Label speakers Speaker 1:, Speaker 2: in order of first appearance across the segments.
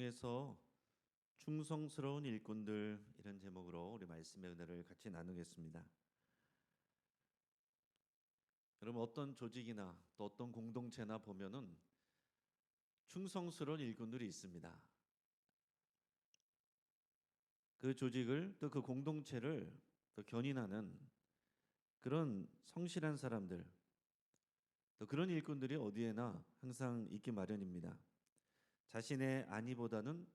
Speaker 1: 중에서 충성스러운 일꾼들 이런 제목으로 우리 말씀의 은혜를 같이 나누겠습니다. 여러분 어떤 조직이나 또 어떤 공동체나 보면은 충성스러운 일꾼들이 있습니다. 그 조직을 또 그 공동체를 또 견인하는 그런 성실한 사람들, 또 그런 일꾼들이 어디에나 항상 있기 마련입니다. 자신의 안위보다는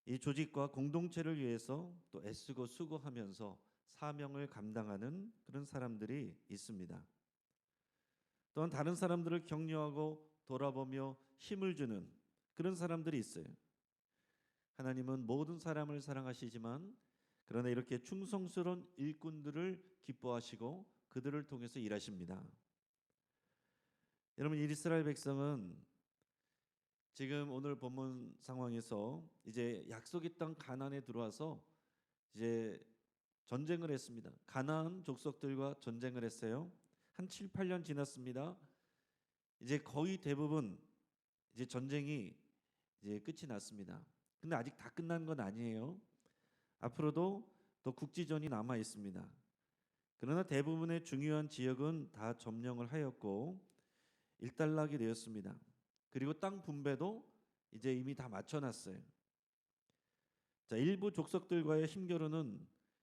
Speaker 1: 이 조직과 공동체를 위해서 또 애쓰고 수고하면서 사명을 감당하는 그런 사람들이 있습니다. 또한 다른 사람들을 격려하고 돌아보며 힘을 주는 그런 사람들이 있어요. 하나님은 모든 사람을 사랑하시지만 그러나 이렇게 충성스러운 일꾼들을 기뻐하시고 그들을 통해서 일하십니다. 여러분 이스라엘 백성은 지금 오늘 본문 상황에서 이제 약속의 땅 가나안에 들어와서 이제 전쟁을 했습니다. 가나안 족속들과 전쟁을 했어요. 한 7, 8년 지났습니다. 이제 거의 대부분 이제 전쟁이 이제 끝이 났습니다. 근데 아직 다 끝난 건 아니에요. 앞으로도 또 국지전이 남아 있습니다. 그러나 대부분의 중요한 지역은 다 점령을 하였고 일단락이 되었습니다. 그리고 땅 분배도 이제 이미 다 맞춰놨어요. 자, 일부 족속들과의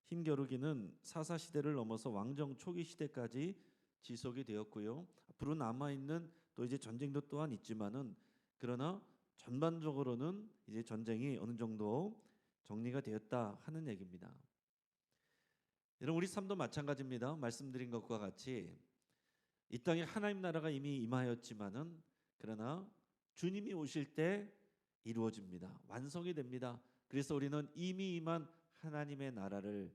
Speaker 1: 힘겨루기는 사사 시대를 넘어서 왕정 초기 시대까지 지속이 되었고요. 앞으로 남아 있는 또 이제 전쟁도 또한 있지만은 그러나 전반적으로는 이제 전쟁이 어느 정도 정리가 되었다 하는 얘기입니다. 여러분 우리 삶도 마찬가지입니다. 말씀드린 것과 같이 이 땅에 하나님 나라가 이미 임하였지만은 그러나 주님이 오실 때 이루어집니다. 완성이 됩니다. 그래서 우리는 이미 임한 하나님의 나라를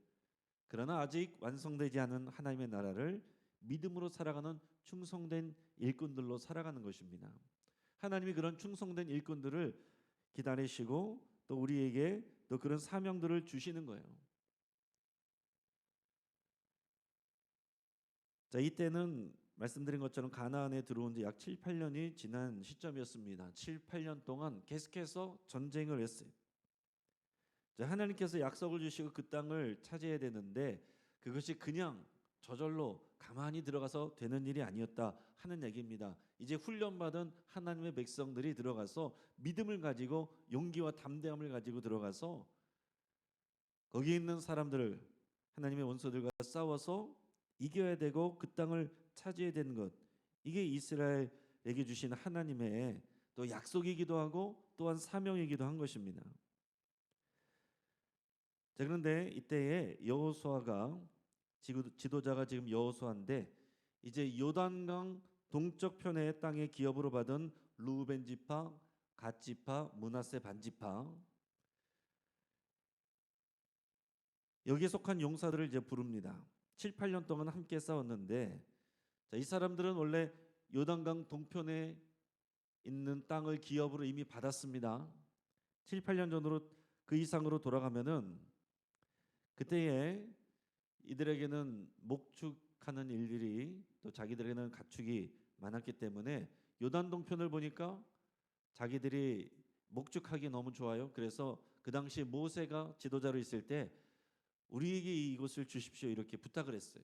Speaker 1: 그러나 아직 완성되지 않은 하나님의 나라를 믿음으로 살아가는 충성된 일꾼들로 살아가는 것입니다. 하나님이 그런 충성된 일꾼들을 기다리시고 또 우리에게 또 그런 사명들을 주시는 거예요. 자, 이때는 말씀드린 것처럼 가나안에 들어온 지 약 7, 8년이 지난 시점이었습니다. 7, 8년 동안 계속해서 전쟁을 했어요. 자, 하나님께서 약속을 주시고 그 땅을 차지해야 되는데 그것이 그냥 저절로 가만히 들어가서 되는 일이 아니었다 하는 얘기입니다. 이제 훈련받은 하나님의 백성들이 들어가서 믿음을 가지고 용기와 담대함을 가지고 들어가서 거기 있는 사람들을 하나님의 원수들과 싸워서 이겨야 되고 그 땅을 차지해야 되는 것, 이게 이스라엘에게 주신 하나님의 또 약속이기도 하고 또한 사명이기도 한 것입니다. 자, 그런데 이때에 여호수아가 지도자가 지금 여호수아인데 이제 요단강 동쪽 편의 땅의 기업으로 받은 루벤 지파, 갓 지파, 므낫세 반 지파 여기에 속한 용사들을 이제 부릅니다. 7, 8년 동안 함께 싸웠는데 자, 이 사람들은 원래 요단강 동편에 있는 땅을 기업으로 이미 받았습니다. 7, 8년 전으로 그 이상으로 돌아가면은 그때에 이들에게는 목축하는 일들이 또 자기들에게는 가축이 많았기 때문에 요단 동편을 보니까 자기들이 목축하기 너무 좋아요. 그래서 그 당시 모세가 지도자로 있을 때 우리에게 이곳을 주십시오 이렇게 부탁을 했어요.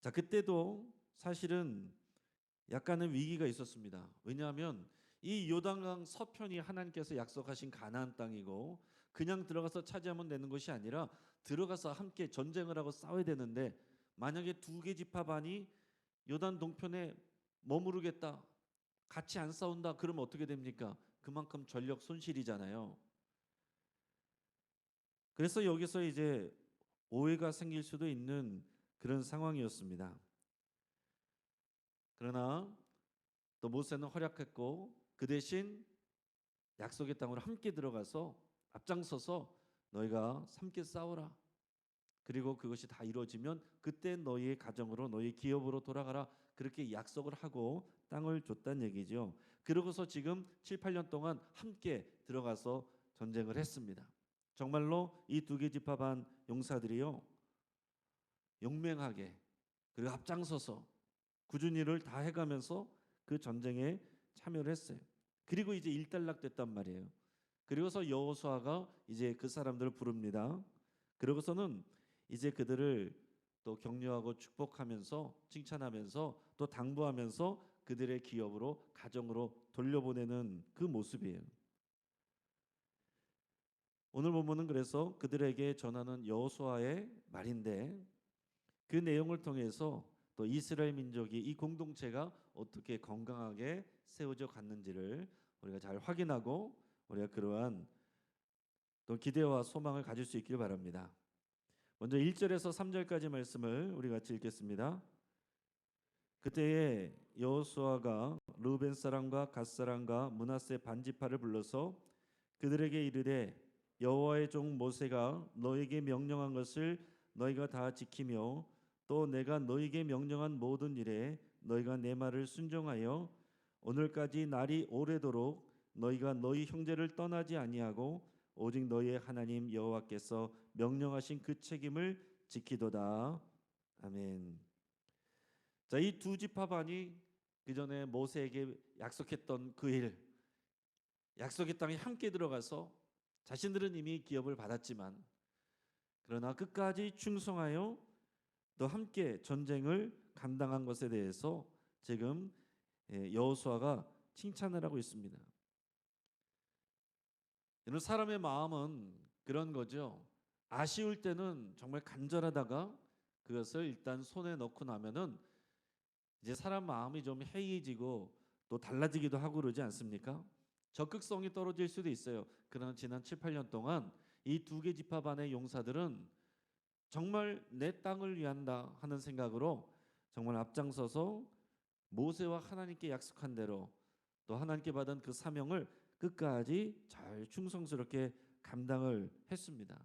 Speaker 1: 자, 그때도 사실은 약간의 위기가 있었습니다. 왜냐하면 이 요단강 서편이 하나님께서 약속하신 가나안 땅이고 그냥 들어가서 차지하면 되는 것이 아니라 들어가서 함께 전쟁을 하고 싸워야 되는데 만약에 두 개 지파 반이 요단 동편에 머무르겠다, 같이 안 싸운다, 그러면 어떻게 됩니까? 그만큼 전력 손실이잖아요. 그래서 여기서 이제 오해가 생길 수도 있는 그런 상황이었습니다. 그러나 또 모세는 허락했고 그 대신 약속의 땅으로 함께 들어가서 앞장서서 너희가 함께 싸워라. 그리고 그것이 다 이루어지면 그때 너희의 가정으로 너희 기업으로 돌아가라. 그렇게 약속을 하고 땅을 줬다는 얘기죠. 그러고서 지금 7, 8년 동안 함께 들어가서 전쟁을 했습니다. 정말로 이 두 개 지파 반 용사들이요 용맹하게 그리고 앞장서서 굳은 일을 다 해가면서 그 전쟁에 참여를 했어요. 그리고 이제 일단락됐단 말이에요. 그리고서 여호수아가 이제 그 사람들을 부릅니다. 그러고서는 이제 그들을 또 격려하고 축복하면서 칭찬하면서 또 당부하면서 그들의 기업으로 가정으로 돌려보내는 그 모습이에요. 오늘 본문은 그래서 그들에게 전하는 여호수아의 말인데 그 내용을 통해서 또 이스라엘 민족이 이 공동체가 어떻게 건강하게 세워져 갔는지를 우리가 잘 확인하고 우리가 그러한 또 기대와 소망을 가질 수 있기를 바랍니다. 먼저 1절에서 3절까지 말씀을 우리 같이 읽겠습니다. 그때에 여호수아가 르우벤 사람과 갓 사람과 므낫세 반지파를 불러서 그들에게 이르되 여호와의 종 모세가 너에게 명령한 것을 너희가 다 지키며 또 내가 너희에게 명령한 모든 일에 너희가 내 말을 순종하여 오늘까지 날이 오래도록 너희가 너희 형제를 떠나지 아니하고 오직 너희의 하나님 여호와께서 명령하신 그 책임을 지키도다. 아멘. 자, 이 두 지파반이 그 전에 모세에게 약속했던 그 일, 약속의 땅에 함께 들어가서 자신들은 이미 기업을 받았지만 그러나 끝까지 충성하여 또 함께 전쟁을 감당한 것에 대해서 지금 여호수아가 칭찬을 하고 있습니다. 이런 사람의 마음은 그런 거죠. 아쉬울 때는 정말 간절하다가 그것을 일단 손에 넣고 나면은 이제 사람 마음이 좀 해이해지고 또 달라지기도 하고 그러지 않습니까? 적극성이 떨어질 수도 있어요. 그러나 지난 7, 8년 동안 이 두 개 지파반의 용사들은 정말 내 땅을 위한다 하는 생각으로 정말 앞장서서 모세와 하나님께 약속한 대로 또 하나님께 받은 그 사명을 끝까지 잘 충성스럽게 감당을 했습니다.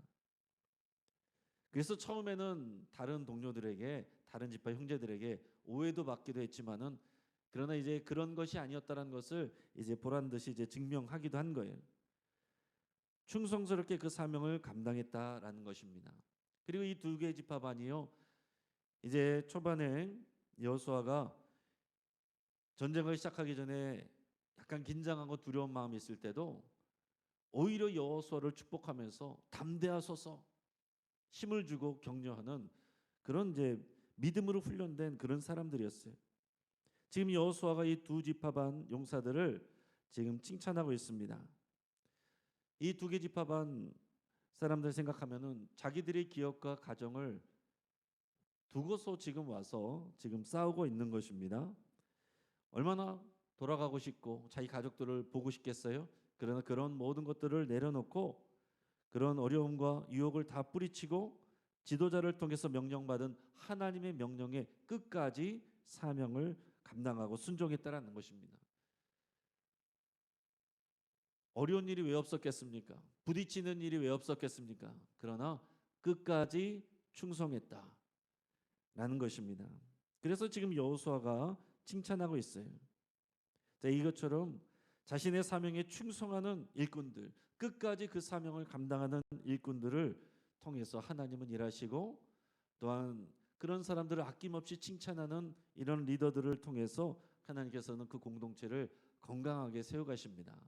Speaker 1: 그래서 처음에는 다른 동료들에게 다른 지파 형제들에게 오해도 받기도 했지만은 그러나 이제 그런 것이 아니었다는 것을 이제 보란 듯이 이제 증명하기도 한 거예요. 충성스럽게 그 사명을 감당했다라는 것입니다. 그리고 이 두 개의 지파반이요. 이제 초반에 여호수아가 전쟁을 시작하기 전에 약간 긴장하고 두려운 마음이 있을 때도 오히려 여호수아를 축복하면서 담대하소서 힘을 주고 격려하는 그런 이제 믿음으로 훈련된 그런 사람들이었어요. 지금 여호수아가 이 두 지파반 용사들을 지금 칭찬하고 있습니다. 이 두 개 지파반 사람들 생각하면은 자기들의 기업과 가정을 두고서 지금 와서 지금 싸우고 있는 것입니다. 얼마나 돌아가고 싶고 자기 가족들을 보고 싶겠어요? 그러나 그런 모든 것들을 내려놓고 그런 어려움과 유혹을 다 뿌리치고 지도자를 통해서 명령받은 하나님의 명령에 끝까지 사명을 감당하고 순종했다라는 것입니다. 어려운 일이 왜 없었겠습니까? 부딪히는 일이 왜 없었겠습니까? 그러나 끝까지 충성했다라는 것입니다. 그래서 지금 여호수아가 칭찬하고 있어요. 자, 이것처럼 자신의 사명에 충성하는 일꾼들, 끝까지 그 사명을 감당하는 일꾼들을 통해서 하나님은 일하시고 또한 그런 사람들을 아낌없이 칭찬하는 이런 리더들을 통해서 하나님께서는 그 공동체를 건강하게 세워가십니다.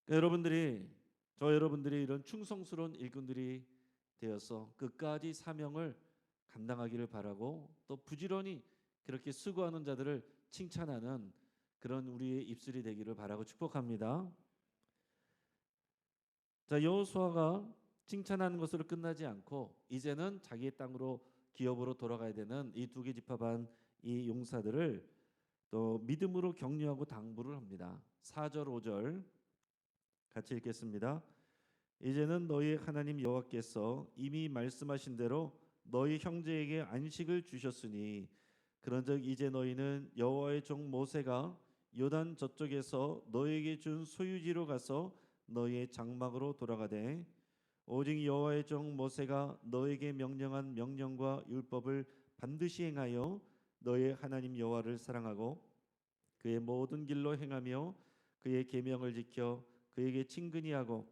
Speaker 1: 여러분들이 이런 충성스러운 일꾼들이 되어서 끝까지 사명을 감당하기를 바라고 또 부지런히 그렇게 수고하는 자들을 칭찬하는 그런 우리의 입술이 되기를 바라고 축복합니다. 자, 여호수아가 칭찬하는 것으로 끝나지 않고 이제는 자기의 땅으로 기업으로 돌아가야 되는 이 두 개 지파반 이 용사들을 또 믿음으로 격려하고 당부를 합니다. 4절 5절 같이 읽겠습니다. 이제는 너희의 하나님 여호와께서 이미 말씀하신 대로 너희 형제에게 안식을 주셨으니 그런즉 이제 너희는 여호와의 종 모세가 요단 저쪽에서 너희에게 준 소유지로 가서 너희의 장막으로 돌아가되 오직 여호와의 종 모세가 너희에게 명령한 명령과 율법을 반드시 행하여 너희의 하나님 여호와를 사랑하고 그의 모든 길로 행하며 그의 계명을 지켜 그에게 친근히 하고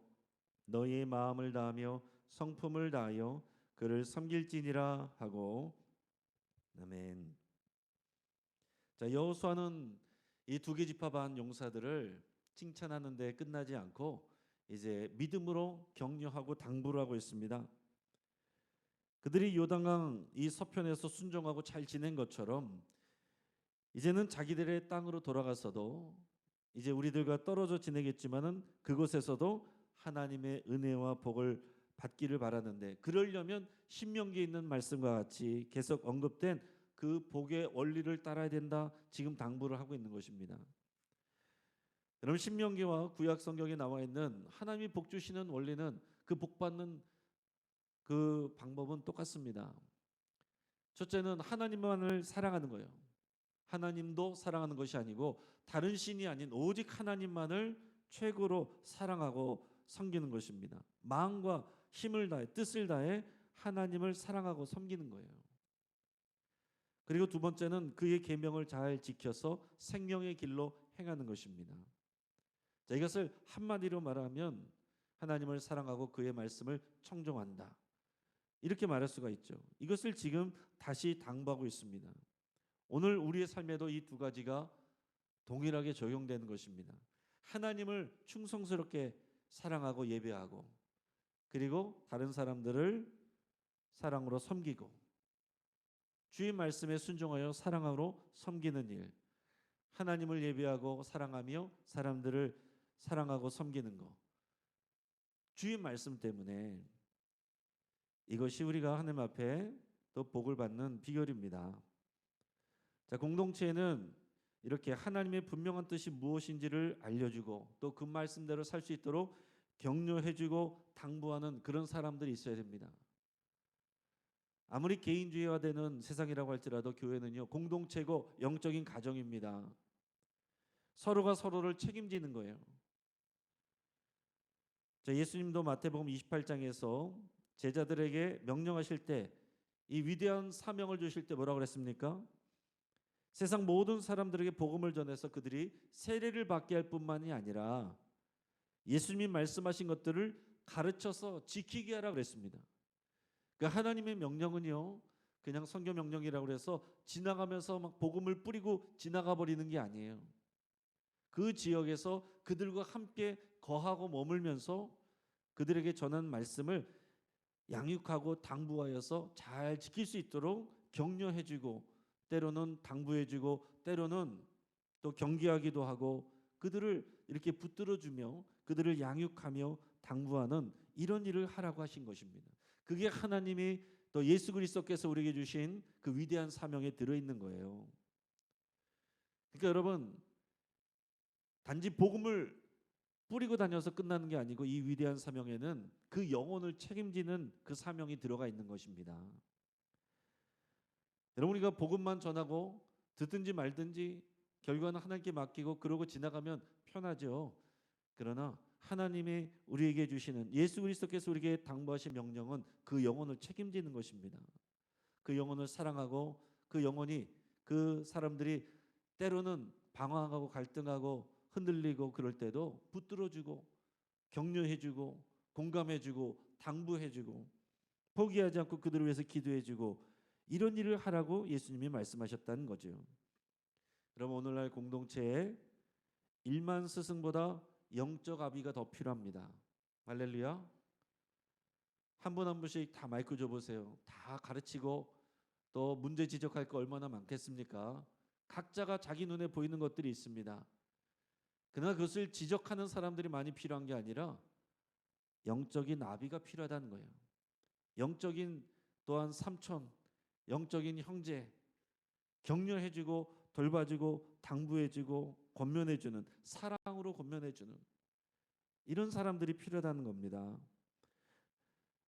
Speaker 1: 너희의 마음을 다하며 성품을 다하여 그를 섬길지니라 하고 아멘. 자, 여호수아는 이 두 개 집합한 용사들을 칭찬하는데 끝나지 않고 이제 믿음으로 격려하고 당부를 하고 있습니다. 그들이 요단강 이 서편에서 순종하고 잘 지낸 것처럼 이제는 자기들의 땅으로 돌아가서도 이제 우리들과 떨어져 지내겠지만은 그곳에서도 하나님의 은혜와 복을 받기를 바라는데, 그러려면 신명기에 있는 말씀과 같이 계속 언급된 그 복의 원리를 따라야 된다, 지금 당부를 하고 있는 것입니다. 여러분, 신명기와 구약 성경에 나와 있는 하나님이 복 주시는 원리는, 그 복 받는 그 방법은 똑같습니다. 첫째는 하나님만을 사랑하는 거예요. 하나님도 사랑하는 것이 아니고 다른 신이 아닌 오직 하나님만을 최고로 사랑하고 섬기는 것입니다. 마음과 힘을 다해 뜻을 다해 하나님을 사랑하고 섬기는 거예요. 그리고 두 번째는 그의 계명을 잘 지켜서 생명의 길로 행하는 것입니다. 자, 이것을 한마디로 말하면 하나님을 사랑하고 그의 말씀을 청종한다, 이렇게 말할 수가 있죠. 이것을 지금 다시 당부하고 있습니다. 오늘 우리의 삶에도 이 두 가지가 동일하게 적용되는 것입니다. 하나님을 충성스럽게 사랑하고 예배하고, 그리고 다른 사람들을 사랑으로 섬기고, 주의 말씀에 순종하여 사랑으로 섬기는 일, 하나님을 예배하고 사랑하며 사람들을 사랑하고 섬기는 것, 주의 말씀 때문에 이것이 우리가 하나님 앞에 또 복을 받는 비결입니다. 자, 공동체에는 이렇게 하나님의 분명한 뜻이 무엇인지를 알려주고 또 그 말씀대로 살 수 있도록 격려해주고 당부하는 그런 사람들이 있어야 됩니다. 아무리 개인주의화되는 세상이라고 할지라도 교회는요, 공동체고 영적인 가정입니다. 서로가 서로를 책임지는 거예요. 자, 예수님도 마태복음 28장에서 제자들에게 명령하실 때 이 위대한 사명을 주실 때 뭐라고 그랬습니까? 세상 모든 사람들에게 복음을 전해서 그들이 세례를 받게 할 뿐만이 아니라 예수님이 말씀하신 것들을 가르쳐서 지키게 하라 그랬습니다. 그러니까 하나님의 명령은요, 그냥 성경 명령이라고 해서 지나가면서 막 복음을 뿌리고 지나가 버리는 게 아니에요. 그 지역에서 그들과 함께 거하고 머물면서 그들에게 전한 말씀을 양육하고 당부하여서 잘 지킬 수 있도록 격려해주고, 때로는 당부해주고, 때로는 또 경계하기도 하고, 그들을 이렇게 붙들어주며 그들을 양육하며 당부하는 이런 일을 하라고 하신 것입니다. 그게 하나님이 또 예수 그리스도께서 우리에게 주신 그 위대한 사명에 들어있는 거예요. 그러니까 여러분, 단지 복음을 뿌리고 다녀서 끝나는 게 아니고 이 위대한 사명에는 그 영혼을 책임지는 그 사명이 들어가 있는 것입니다. 여러분, 우리가 복음만 전하고 듣든지 말든지 결과는 하나님께 맡기고 그러고 지나가면 편하죠. 그러나 하나님이 우리에게 주시는, 예수 그리스도께서 우리에게 당부하신 명령은 그 영혼을 책임지는 것입니다. 그 영혼을 사랑하고, 그 영혼이, 그 사람들이 때로는 방황하고 갈등하고 흔들리고 그럴 때도 붙들어주고 격려해주고 공감해주고 당부해주고 포기하지 않고 그들을 위해서 기도해주고, 이런 일을 하라고 예수님이 말씀하셨다는 거죠. 그럼 오늘날 공동체에 일만 스승보다 영적 아비가 더 필요합니다. 할렐루야. 한 분 한 분씩 다 마이크 줘보세요. 다 가르치고 또 문제 지적할 거 얼마나 많겠습니까? 각자가 자기 눈에 보이는 것들이 있습니다. 그러나 그것을 지적하는 사람들이 많이 필요한 게 아니라 영적인 아비가 필요하다는 거예요. 영적인 또한 삼촌, 영적인 형제, 격려해주고 돌봐주고 당부해주고 권면해주는, 사랑으로 권면해주는 이런 사람들이 필요하다는 겁니다.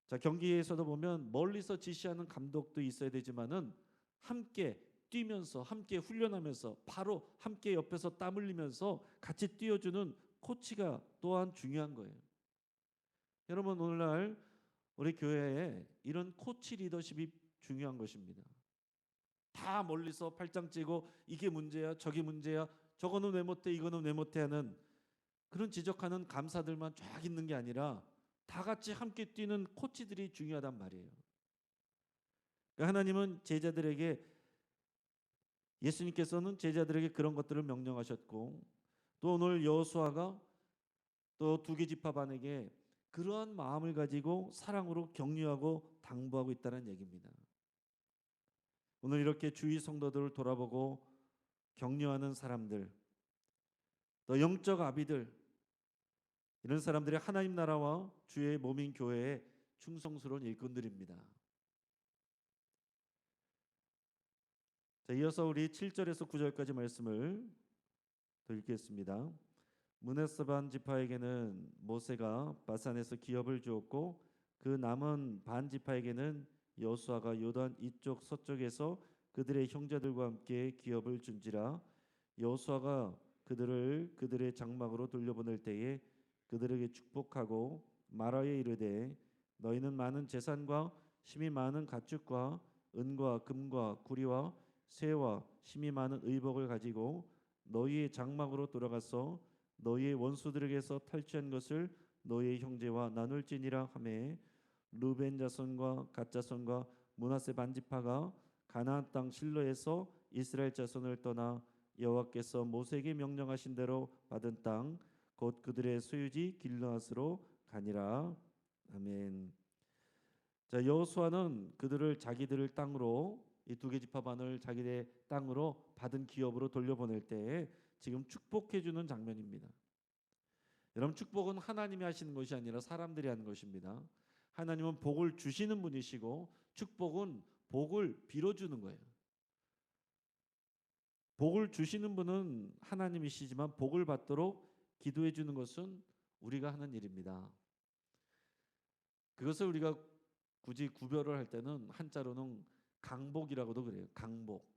Speaker 1: 자, 경기에서도 보면 멀리서 지시하는 감독도 있어야 되지만은 함께 뛰면서 함께 훈련하면서 바로 함께 옆에서 땀 흘리면서 같이 뛰어주는 코치가 또한 중요한 거예요. 여러분, 오늘날 우리 교회에 이런 코치 리더십이 중요한 것입니다. 다 멀리서 팔짱 찌고 이게 문제야 저게 문제야 저거는 왜 못해 이거는 왜 못해 하는 그런 지적하는 감사들만 쫙 있는 게 아니라 다 같이 함께 뛰는 코치들이 중요하단 말이에요. 그러니까 하나님은 제자들에게 예수님께서는 제자들에게 그런 것들을 명령하셨고 또 오늘 여호수아가 또 두 개 지파반에게 그러한 마음을 가지고 사랑으로 격려하고 당부하고 있다는 얘기입니다. 오늘 이렇게 주위 성도들을 돌아보고 격려하는 사람들, 또 영적 아비들, 이런 사람들이 하나님 나라와 주의 몸인 교회의 충성스러운 일꾼들입니다. 자, 이어서 우리 7절에서 9절까지 말씀을 더 읽겠습니다. 문하세 지파에게는 모세가 바산에서 기업을 주었고 그 남은 반 지파에게는 여호수아가 요단 이쪽 서쪽에서 그들의 형제들과 함께 기업을 준지라. 여호수아가 그들의 장막으로 돌려보낼 때에 그들에게 축복하고 말하여 이르되 너희는 많은 재산과 힘이 많은 가축과 은과 금과 구리와 새와 힘이 많은 의복을 가지고 너희의 장막으로 돌아가서 너희의 원수들에게서 탈취한 것을 너희의 형제와 나눌지니라 하매 루벤 자손과 갓 자손과 므낫세 반지파가 가나안 땅 실로에서 이스라엘 자손을 떠나 여호와께서 모세에게 명령하신 대로 받은 땅 곧 그들의 소유지 길르앗으로 가니라. 아멘. 자, 여호수아는 그들을 자기들의 땅으로 이 두 개 지파반을 자기의 땅으로 받은 기업으로 돌려보낼 때 지금 축복해 주는 장면입니다. 여러분, 축복은 하나님이 하시는 것이 아니라 사람들이 하는 것입니다. 하나님은 복을 주시는 분이시고 축복은 복을 빌어주는 거예요. 복을 주시는 분은 하나님이시지만 복을 받도록 기도해 주는 것은 우리가 하는 일입니다. 그것을 우리가 굳이 구별을 할 때는 한자로는 강복이라고도 그래요. 강복.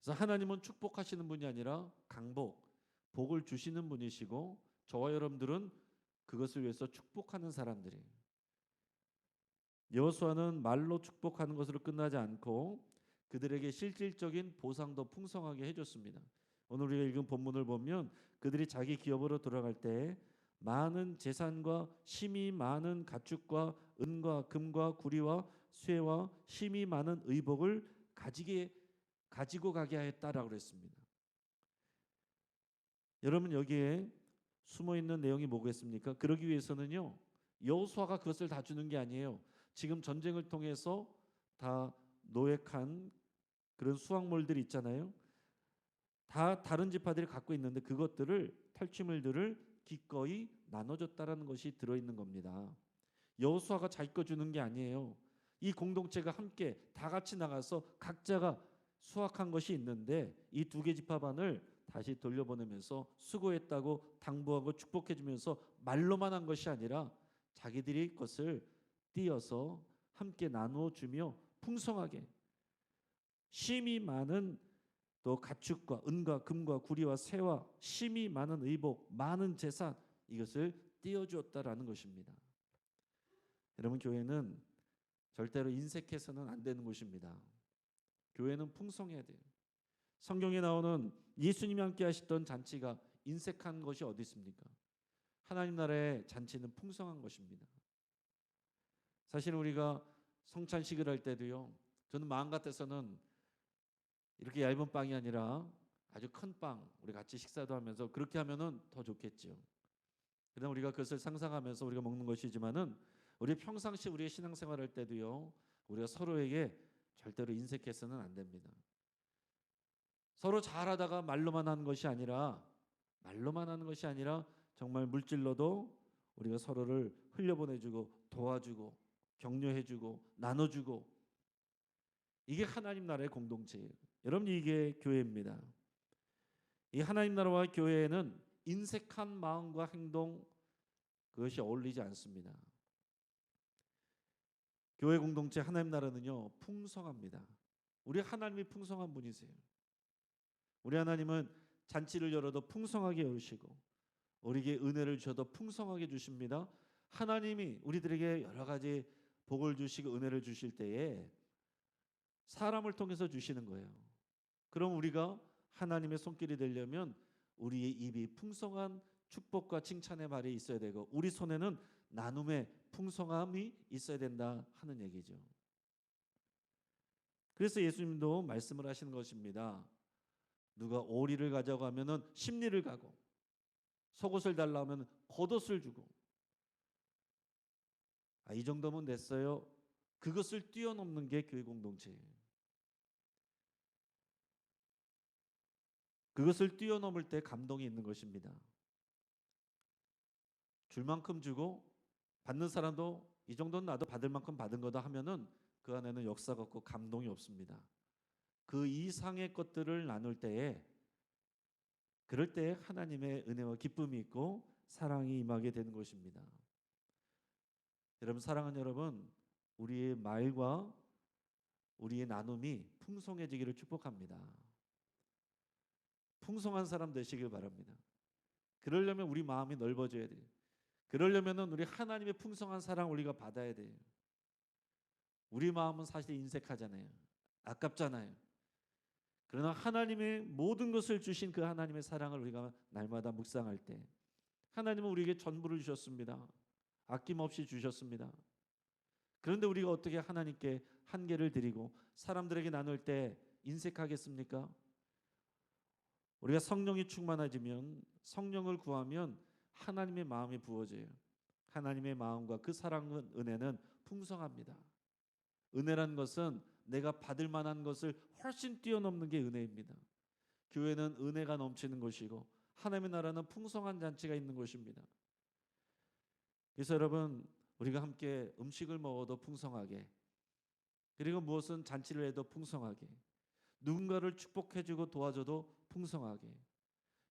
Speaker 1: 그래서 하나님은 축복하시는 분이 아니라 강복, 복을 주시는 분이시고 저와 여러분들은 그것을 위해서 축복하는 사람들이에요. 여호수아는 말로 축복하는 것으로 끝나지 않고 그들에게 실질적인 보상도 풍성하게 해줬습니다. 오늘 우리가 읽은 본문을 보면 그들이 자기 기업으로 돌아갈 때 많은 재산과 힘이 많은 가축과 은과 금과 구리와 쇠와 힘이 많은 의복을 가지고 가게 하였다라고 그랬습니다. 여러분, 여기에 숨어 있는 내용이 뭐겠습니까? 그러기 위해서는요, 여호수아가 그것을 다 주는 게 아니에요. 지금 전쟁을 통해서 다 노획한 그런 수확물들이 있잖아요. 다 다른 지파들이 갖고 있는데 그것들을 탈취물들을 기꺼이 나눠줬다라는 것이 들어있는 겁니다. 여호수아가 자기 거 주는 게 아니에요. 이 공동체가 함께 다 같이 나가서 각자가 수확한 것이 있는데 이 두 개 지파반을 다시 돌려보내면서 수고했다고 당부하고 축복해주면서 말로만 한 것이 아니라 자기들이 것을 띄어서 함께 나누어 주며 풍성하게 힘이 많은 또 가축과 은과 금과 구리와 새와 힘이 많은 의복, 많은 재산, 이것을 띄워주었다라는 것입니다. 여러분, 교회는 절대로 인색해서는 안 되는 곳입니다. 교회는 풍성해야 돼요. 성경에 나오는 예수님이 함께 하셨던 잔치가 인색한 것이 어디 있습니까? 하나님 나라의 잔치는 풍성한 것입니다. 사실 우리가 성찬식을 할 때도요, 저는 마음 같아서는 이렇게 얇은 빵이 아니라 아주 큰 빵, 우리 같이 식사도 하면서 그렇게 하면은 더 좋겠죠. 그러나 우리가 그것을 상상하면서 우리가 먹는 것이지만은 우리 평상시 우리의 신앙생활 할 때도요, 우리가 서로에게 절대로 인색해서는 안 됩니다. 서로 잘하다가 말로만 하는 것이 아니라 정말 물질로도 우리가 서로를 흘려보내주고 도와주고 격려해주고 나눠주고, 이게 하나님 나라의 공동체예요. 여러분, 이게 교회입니다. 이 하나님 나라와 교회에는 인색한 마음과 행동, 그것이 어울리지 않습니다. 교회 공동체 하나님 나라는요, 풍성합니다. 우리 하나님이 풍성한 분이세요. 우리 하나님은 잔치를 열어도 풍성하게 열으시고 우리에게 은혜를 주셔도 풍성하게 주십니다. 하나님이 우리들에게 여러 가지 복을 주시고 은혜를 주실 때에 사람을 통해서 주시는 거예요. 그럼 우리가 하나님의 손길이 되려면 우리의 입이 풍성한 축복과 칭찬의 말이 있어야 되고 우리 손에는 나눔의 풍성함이 있어야 된다 하는 얘기죠. 그래서 예수님도 말씀을 하시는 것입니다. 누가 오리를 가자고 하면은 십리를 가고, 속옷을 달라 하면 겉옷을 주고, 이 정도면 됐어요. 그것을 뛰어넘는 게 교회 공동체예요. 그것을 뛰어넘을 때 감동이 있는 것입니다. 줄 만큼 주고 받는 사람도 이 정도는 나도 받을 만큼 받은 거다 하면은 그 안에는 역사가 없고 감동이 없습니다. 그 이상의 것들을 나눌 때에, 그럴 때 하나님의 은혜와 기쁨이 있고 사랑이 임하게 되는 것입니다. 여러분, 사랑하는 여러분, 우리의 말과 우리의 나눔이 풍성해지기를 축복합니다. 풍성한 사람 되시길 바랍니다. 그러려면 우리 마음이 넓어져야 돼요. 그러려면은 우리 하나님의 풍성한 사랑 우리가 받아야 돼요. 우리 마음은 사실 인색하잖아요. 아깝잖아요. 그러나 하나님의 모든 것을 주신 그 하나님의 사랑을 우리가 날마다 묵상할 때, 하나님은 우리에게 전부를 주셨습니다. 아낌없이 주셨습니다. 그런데 우리가 어떻게 하나님께 한계를 드리고 사람들에게 나눌 때 인색하겠습니까? 우리가 성령이 충만해지면, 성령을 구하면 하나님의 마음이 부어져요. 하나님의 마음과 그 사랑은, 은혜는 풍성합니다. 은혜란 것은 내가 받을 만한 것을 훨씬 뛰어넘는 게 은혜입니다. 교회는 은혜가 넘치는 곳이고 하나님의 나라는 풍성한 잔치가 있는 곳입니다. 그래서 여러분, 우리가 함께 음식을 먹어도 풍성하게, 그리고 무엇은 잔치를 해도 풍성하게, 누군가를 축복해주고 도와줘도 풍성하게,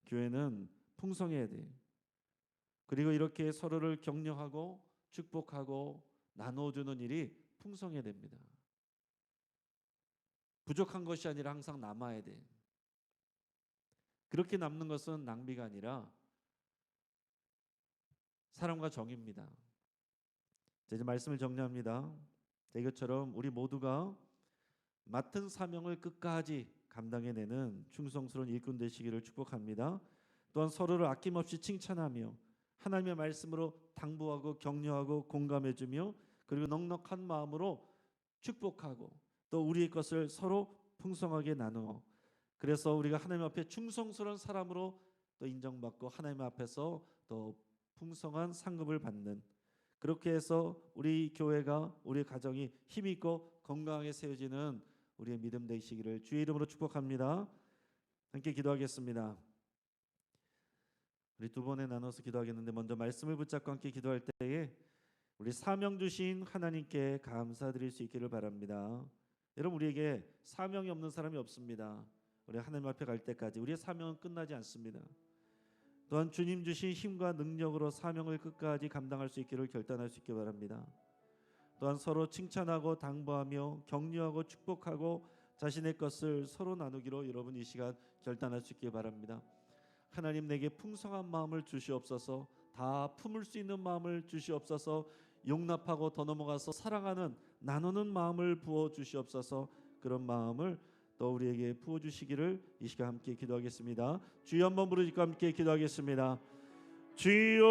Speaker 1: 교회는 풍성해야 돼요. 그리고 이렇게 서로를 격려하고 축복하고 나눠주는 일이 풍성해야 됩니다. 부족한 것이 아니라 항상 남아야 돼. 그렇게 남는 것은 낭비가 아니라 사랑과 정입니다. 이제 말씀을 정리합니다. 이것처럼 우리 모두가 맡은 사명을 끝까지 감당해내는 충성스러운 일꾼 되시기를 축복합니다. 또한 서로를 아낌없이 칭찬하며 하나님의 말씀으로 당부하고 격려하고 공감해주며, 그리고 넉넉한 마음으로 축복하고 또 우리의 것을 서로 풍성하게 나누어, 그래서 우리가 하나님 앞에 충성스러운 사람으로 또 인정받고 하나님 앞에서 또 풍성한 상급을 받는, 그렇게 해서 우리 교회가, 우리 가정이 힘있고 건강하게 세워지는 우리의 믿음 되시기를 주의 이름으로 축복합니다. 함께 기도하겠습니다. 우리 두 번에 나눠서 기도하겠는데, 먼저 말씀을 붙잡고 함께 기도할 때에 우리 사명 주신 하나님께 감사드릴 수 있기를 바랍니다. 여러분, 우리에게 사명이 없는 사람이 없습니다. 우리 하나님 앞에 갈 때까지 우리의 사명은 끝나지 않습니다. 또한 주님 주신 힘과 능력으로 사명을 끝까지 감당할 수 있기를 결단할 수 있기 바랍니다. 또한 서로 칭찬하고 당부하며 격려하고 축복하고 자신의 것을 서로 나누기로 여러분 이 시간 결단할 수 있기 바랍니다. 하나님, 내게 풍성한 마음을 주시옵소서. 다 품을 수 있는 마음을 주시옵소서. 용납하고 더 넘어가서 사랑하는, 나누는 마음을 부어 주시옵소서. 그런 마음을 또 우리에게 부어 주시기를 이 시간 함께 기도하겠습니다. 주여 한번 부르짖고 함께 기도하겠습니다. 주여,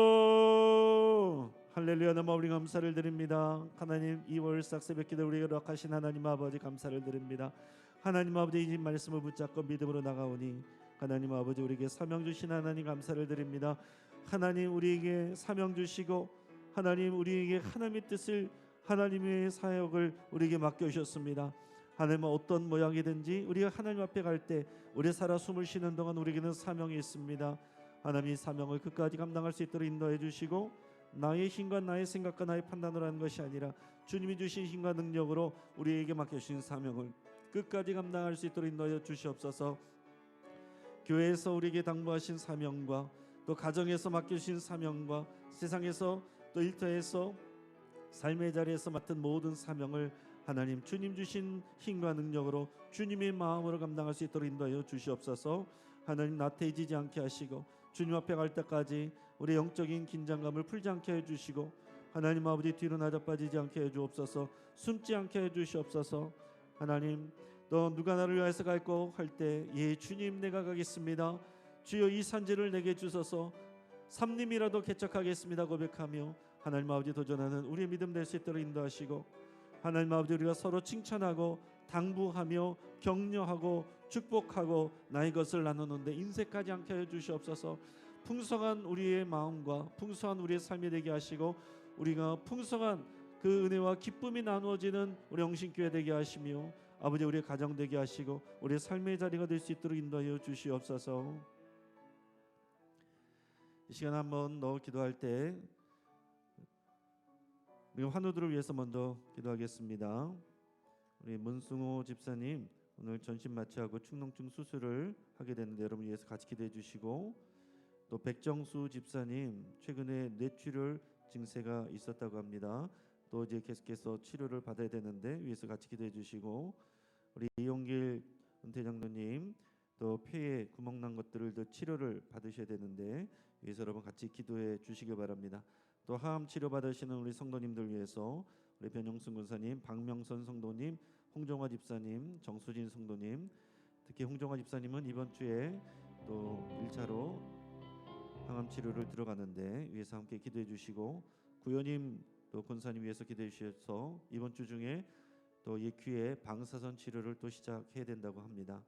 Speaker 1: 할렐루야. 나마우리 감사를 드립니다. 하나님, 이 월삭 새벽기도 우리에게 허락하신 하나님 아버지 감사를 드립니다. 하나님 아버지, 이 말씀을 붙잡고 믿음으로 나가오니 하나님 아버지, 우리에게 사명 주신 하나님 감사를 드립니다. 하나님, 우리에게 사명 주시고 하나님, 우리에게 하나님의 뜻을, 하나님의 사역을 우리에게 맡겨주셨습니다. 하나님은 어떤 모양이든지 우리가 하나님 앞에 갈 때 우리 살아 숨을 쉬는 동안 우리에게는 사명이 있습니다. 하나님이 사명을 끝까지 감당할 수 있도록 인도해 주시고, 나의 힘과 나의 생각과 나의 판단으로 하는 것이 아니라 주님이 주신 힘과 능력으로 우리에게 맡겨주신 사명을 끝까지 감당할 수 있도록 인도해 주시옵소서. 교회에서 우리에게 당부하신 사명과 또 가정에서 맡겨주신 사명과 세상에서 또 일터에서 삶의 자리에서 맡은 모든 사명을 하나님, 주님 주신 힘과 능력으로 주님의 마음으로 감당할 수 있도록 인도하여 주시옵소서. 하나님, 나태해지지 않게 하시고 주님 앞에 갈 때까지 우리 영적인 긴장감을 풀지 않게 해주시고, 하나님 아버지, 뒤로 나자빠지지 않게 해주옵소서. 숨지 않게 해주시옵소서. 하나님, 또 누가 나를 위하여서 갈고 할 때, 예 주님, 내가 가겠습니다. 주여, 이 산지를 내게 주소서. 삼림이라도 개척하겠습니다 고백하며 하나님 아버지, 도전하는 우리의 믿음 될 수 있도록 인도하시고, 하나님 아버지, 우리가 서로 칭찬하고 당부하며 격려하고 축복하고 나의 것을 나누는데 인색하지 않게 하여 주시옵소서. 풍성한 우리의 마음과 풍성한 우리의 삶이 되게 하시고 우리가 풍성한 그 은혜와 기쁨이 나누어지는 우리 영신교회 되게 하시며 아버지 우리의 가정 되게 하시고 우리의 삶의 자리가 될 수 있도록 인도하여 주시옵소서. 이 시간 한번 더 기도할 때 우리 환우들을 위해서 먼저 기도하겠습니다. 우리 문승호 집사님 오늘 전신 마취하고 축농증 수술을 하게 되는데 여러분 위해서 같이 기도해 주시고, 또 백정수 집사님 최근에 뇌출혈 증세가 있었다고 합니다. 또 이제 계속해서 치료를 받아야 되는데 위해서 같이 기도해 주시고, 우리 이용길 은퇴장로님 또 폐에 구멍 난 것들을 더 치료를 받으셔야 되는데 위해서 여러분 같이 기도해 주시기 바랍니다. 또 하암 치료 받으시는 우리 성도님들 위해서 우리 변영순 군사님, 박명선 성도님, 홍종화 집사님, 정수진 성도님, 특히 홍종화 집사님은 이번 주에 또 1차로 항암 치료를 들어가는데 위해서 함께 기도해 주시고, 구현님 또 권사님 위해서 기도해 주셔서 이번 주 중에 또 예퀴의 방사선 치료를 또 시작해야 된다고 합니다.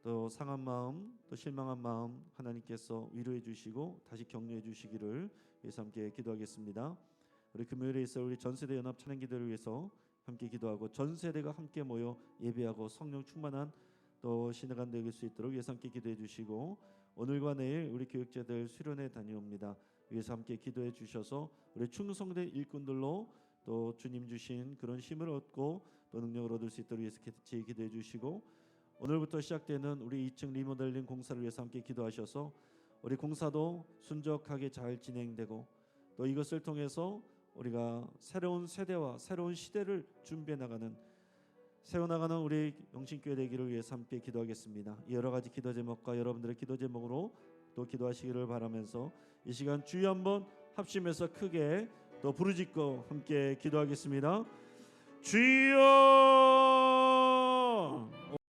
Speaker 1: 또 상한 마음 또 실망한 마음 하나님께서 위로해 주시고 다시 격려해 주시기를 위해서 함께 기도하겠습니다. 우리 금요일에 있어 우리 전세대 연합 찬양 기도를 위해서 함께 기도하고 전 세대가 함께 모여 예배하고 성령 충만한 또 신앙간 되길 수 있도록 위해서 함께 기도해 주시고, 오늘과 내일 우리 교육자들 수련회 다녀옵니다. 위해서 함께 기도해 주셔서 우리 충성된 일꾼들로 또 주님 주신 그런 힘을 얻고 또 능력을 얻을 수 있도록 위해서 같이 기도해 주시고, 오늘부터 시작되는 우리 2층 리모델링 공사를 위해서 함께 기도하셔서 우리 공사도 순적하게 잘 진행되고 또 이것을 통해서 우리가 새로운 세대와 새로운 시대를 준비해 나가는 세워나가는 우리 영신교회 되기를 위해서 함께 기도하겠습니다. 여러 가지 기도 제목과 여러분들의 기도 제목으로 또 기도하시기를 바라면서 이 시간 주여 한번 합심해서 크게 또 부르짖고 함께 기도하겠습니다. 주여